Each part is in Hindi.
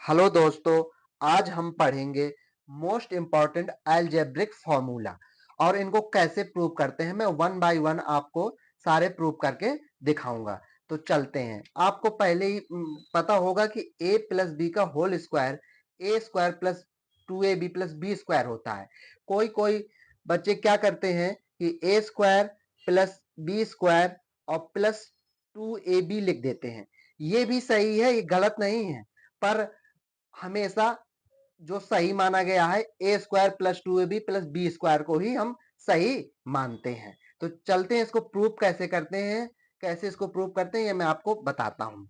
हेलो दोस्तों, आज हम पढ़ेंगे मोस्ट इम्पॉर्टेंट अलजेब्रिक फॉर्मूला और इनको कैसे प्रूव करते हैं। मैं वन बाय वन आपको सारे प्रूव करके दिखाऊंगा। तो चलते हैं। आपको पहले ही पता होगा कि a प्लस बी का whole square a square plus 2ab plus B square होता है। कोई कोई बच्चे क्या करते हैं कि a square plus B square और प्लस 2ab लिख देते हैं। ये भी सही है, ये गलत नहीं है, पर हमेशा जो सही माना गया है a square plus 2ab plus B square को ही हम सही मानते हैं। तो चलते हैं, इसको प्रूव कैसे करते हैं। कैसे इसको प्रूव करते हैं ये मैं आपको बताता हूं।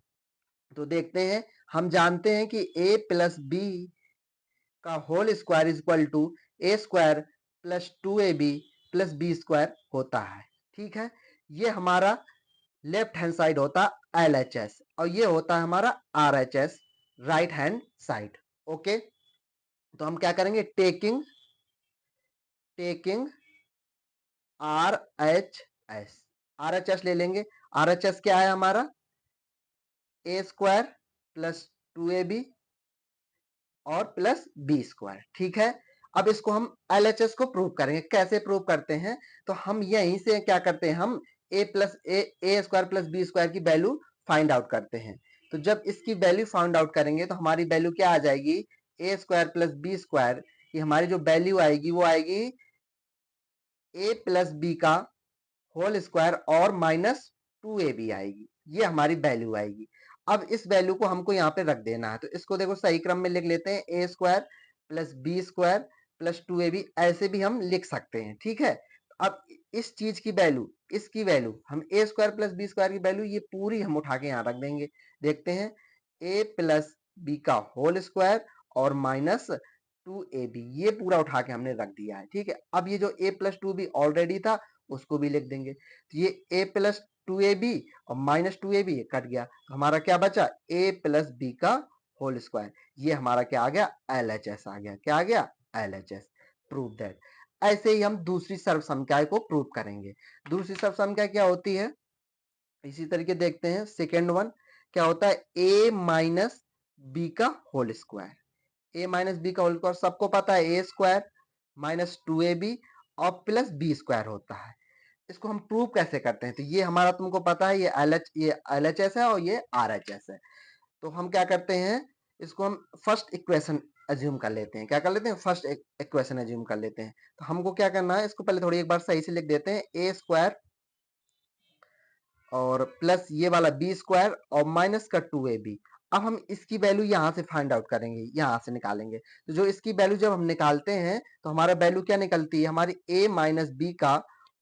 तो देखते हैं, हम जानते हैं कि a प्लस बी का whole square is equal to A square plus 2ab plus B square होता है। ठीक है, ये हमारा लेफ्ट हैंड साइड होता है LHS और ये होता है हमारा RHS, right hand side. Okay, तो हम क्या करेंगे, टेकिंग RHS ले लेंगे। RHS क्या है हमारा, ए स्क्वायर प्लस 2ab और प्लस बी स्क्वायर। ठीक है, अब इसको हम LHS को प्रूव करेंगे। कैसे प्रूव करते हैं, तो हम यहीं से क्या करते हैं, हम ए स्क्वायर प्लस बी स्क्वायर की वैल्यू फाइंड आउट करते हैं। तो जब इसकी वैल्यू फाइंड आउट करेंगे तो हमारी वैल्यू क्या आ जाएगी, ए स्क्वायर प्लस बी स्क्वायर। ये हमारी जो वैल्यू आएगी वो आएगी ए प्लस बी का होल स्क्वायर और माइनस 2ab आएगी। ये हमारी वैल्यू आएगी। अब इस वैल्यू को हमको यहाँ पे रख देना है। तो इसको देखो सही क्रम में लिख लेते हैं, a square plus B square plus 2ab ऐसे भी हम लिख सकते हैं। ठीक है, अब इस चीज की वैल्यू, इसकी वैल्यू हम ए स्क्वायर प्लस बी स्क्वायर की वैल्यू ये पूरी हम उठा के यहाँ रख देंगे। देखते हैं, ए प्लस बी का होल स्क्वायर और माइनस 2ab ये पूरा उठा के हमने रख दिया है। ठीक है, अब ये जो a प्लस 2b ऑलरेडी था उसको भी लिख देंगे। तो ये a प्लस 2ab और माइनस 2ab ये कट गया, तो हमारा क्या बचा, a प्लस बी का होल स्क्वायर। ये हमारा क्या आ गया, LHS आ गया। क्या आ गया, LHS। Prove that. ऐसे ही हम दूसरी सर्वसंख्या को प्रूव करेंगे। दूसरी सर्वसंख्या क्या होती है, इसी तरीके देखते हैं। सेकेंड वन क्या होता है, a माइनस बी का होल स्क्वायर। ए माइनस बी का होल स्क्वायर सबको पता है, ए स्क्वायर माइनस 2ab और प्लस बी स्क्वायर होता है। इसको हम प्रूव कैसे करते हैं, तो ये हमारा तुमको पता है, ये LHS है और ये RHS है। तो हम क्या करते हैं, इसको हम फर्स्ट इक्वेशन एज्यूम कर लेते हैं। क्या कर लेते हैं, फर्स्ट इक्वेशन एज्यूम कर लेते हैं। तो हमको क्या करना है, इसको पहले थोड़ी एक बार सही से लिख देते हैं, ए स्क्वायर और प्लस ये वाला बी स्क्वायर और माइनस का 2ab। अब हम इसकी वैल्यू यहाँ से फाइंड आउट करेंगे, यहाँ से निकालेंगे। तो जो इसकी वैल्यू जब हम निकालते हैं तो हमारा वैल्यू क्या निकलती है, हमारी a माइनस बी का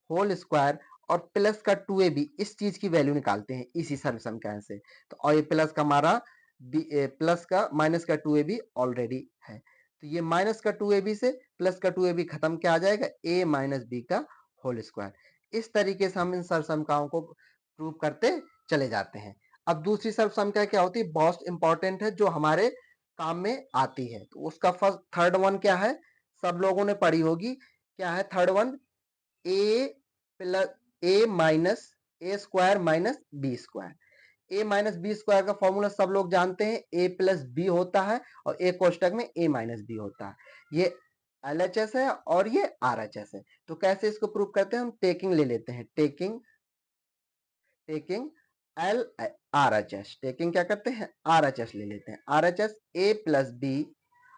होल स्क्वायर और प्लस का 2ab, इस चीज की वैल्यू निकालते हैं इसी सर्वसंख्या से। तो और ये प्लस का हमारा प्लस का माइनस का 2ab ऑलरेडी है। तो ये माइनस का 2ab से प्लस का 2ab खत्म, क्या आ जाएगा, a माइनस बी का होल स्क्वायर। इस तरीके से हम इन सर्वसंख्याओं को प्रूव करते चले जाते हैं। अब दूसरी सर्वसंख्या क्या होती है, बहुत इंपॉर्टेंट है, जो हमारे काम में आती है। तो उसका फर्स्ट थर्ड वन क्या है, सब लोगों ने पढ़ी होगी। क्या है थर्ड वन, ए प्लस ए माइनस ए स्क्वायर माइनस बी स्क्वायर। ए माइनस बी स्क्वायर का फॉर्मूला सब लोग जानते हैं, ए प्लस बी होता है और एक कोष्टक में ए माइनस बी होता है। ये LHS है और ये RHS है। तो कैसे इसको प्रूव करते हैं, हम टेकिंग ले लेते हैं। टेकिंग RHS, टेकिंग क्या करते हैं, RHS ले लेते हैं। RHS a प्लस बी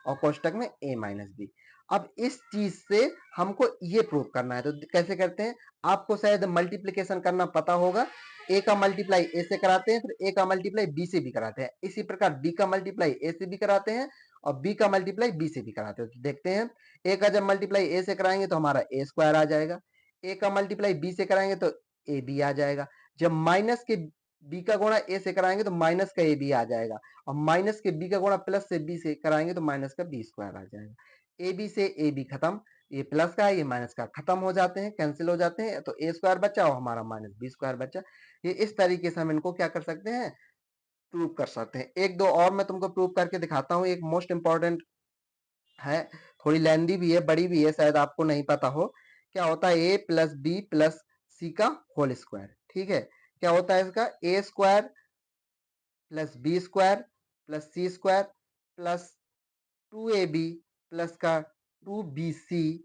और कोष्टक में a माइनस बी। अब इस चीज से हमको ये प्रूव करना है। तो कैसे करते हैं, आपको शायद मल्टीप्लीकेशन करना पता होगा। a का मल्टीप्लाई a से कराते हैं, फिर a का मल्टीप्लाई b से भी कराते हैं। इसी प्रकार b का मल्टीप्लाई a से भी कराते हैं और b का मल्टीप्लाई b से भी कराते हैं। तो देखते हैं, a का जब मल्टीप्लाई a से कराएंगे तो हमारा a स्क्वायर आ जाएगा, a का मल्टीप्लाई b से कराएंगे तो ab आ जाएगा। जब माइनस के बी का गुणा ए से कराएंगे तो माइनस का ए बी आ जाएगा और माइनस के बी का गुणा प्लस से बी से कराएंगे तो माइनस का बी स्क्वायर आ जाएगा। ए बी से ए बी खत्म, ये प्लस का है ये माइनस का, खत्म हो जाते हैं, कैंसिल हो जाते हैं। तो ए स्क्वायर बचा और हमारा माइनस बी स्क्वायर बचा। ये इस तरीके से हम इनको क्या कर सकते हैं, प्रूव कर सकते हैं। एक दो और मैं तुमको प्रूव करके दिखाता हूँ। एक मोस्ट इंपॉर्टेंट है, थोड़ी लेंदी भी है, बड़ी भी है, शायद आपको नहीं पता हो। क्या होता है, a plus b plus c का होल स्क्वायर। ठीक है, क्या होता है इसका, a square plus B square plus c square plus 2ab plus का 2bc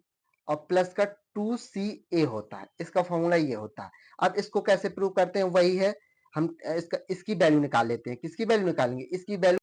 और प्लस का 2ca होता है। इसका फॉर्मूला ये होता है। अब इसको कैसे प्रूव करते हैं, वही है, हम इसकी वैल्यू निकाल लेते हैं। किसकी वैल्यू निकालेंगे, इसकी वैल्यू